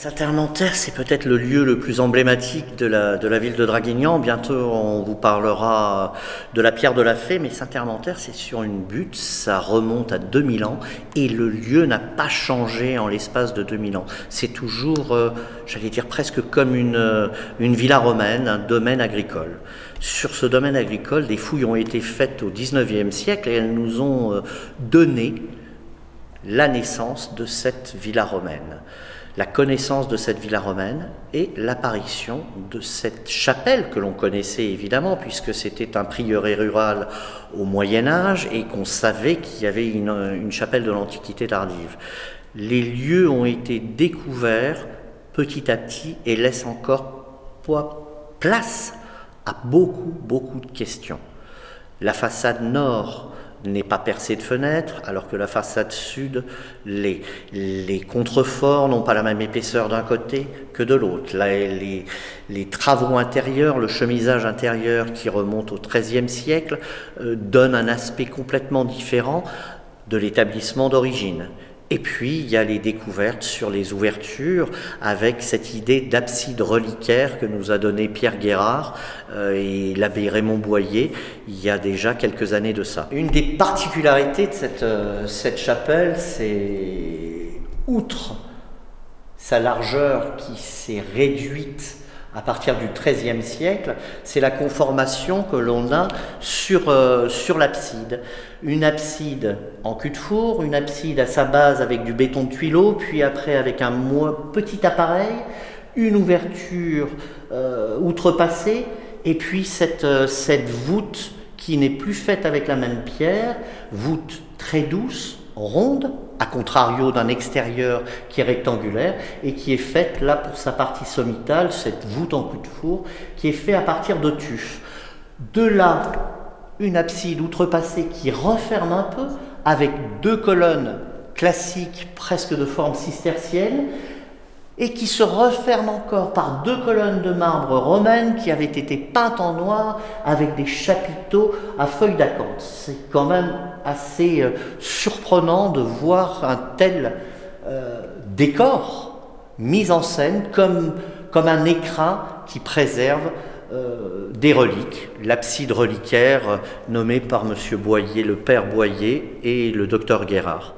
Saint-Hermanter, c'est peut-être le lieu le plus emblématique de la ville de Draguignan. Bientôt, on vous parlera de la pierre de la Fée, mais Saint-Hermanter, c'est sur une butte, ça remonte à 2000 ans, et le lieu n'a pas changé en l'espace de 2000 ans. C'est toujours, j'allais dire presque comme une villa romaine, un domaine agricole. Sur ce domaine agricole, des fouilles ont été faites au XIXe siècle et elles nous ont donné la naissance de cette villa romaine. La connaissance de cette villa romaine et l'apparition de cette chapelle que l'on connaissait évidemment puisque c'était un prieuré rural au Moyen-Âge et qu'on savait qu'il y avait une chapelle de l'Antiquité tardive. Les lieux ont été découverts petit à petit et laissent encore place à beaucoup de questions. La façade nord n'est pas percée de fenêtres, alors que la façade sud, les contreforts n'ont pas la même épaisseur d'un côté que de l'autre. Les travaux intérieurs, le chemisage intérieur qui remonte au XIIIe siècle, donne un aspect complètement différent de l'établissement d'origine. Et puis, il y a les découvertes sur les ouvertures avec cette idée d'abside reliquaire que nous a donné Pierre Guérard et l'abbé Raymond Boyer il y a déjà quelques années de ça. Une des particularités de cette chapelle, c'est, outre sa largeur qui s'est réduite à partir du XIIIe siècle, c'est la conformation que l'on a sur l'abside. Une abside en cul-de-four, une abside à sa base avec du béton de tuileau, puis après avec un petit appareil, une ouverture outrepassée, et puis cette voûte qui n'est plus faite avec la même pierre, voûte très douce, ronde, à contrario d'un extérieur qui est rectangulaire et qui est faite là pour sa partie sommitale, cette voûte en cul-de-four, qui est faite à partir de tuf. De là, une abside outrepassée qui referme un peu avec deux colonnes classiques presque de forme cistercienne et qui se referme encore par deux colonnes de marbre romaines qui avaient été peintes en noir avec des chapiteaux à feuilles d'acanthe. C'est quand même assez surprenant de voir un tel décor mis en scène comme un écrin qui préserve des reliques, l'abside reliquaire nommée par M. Boyer, le père Boyer et le docteur Guérard.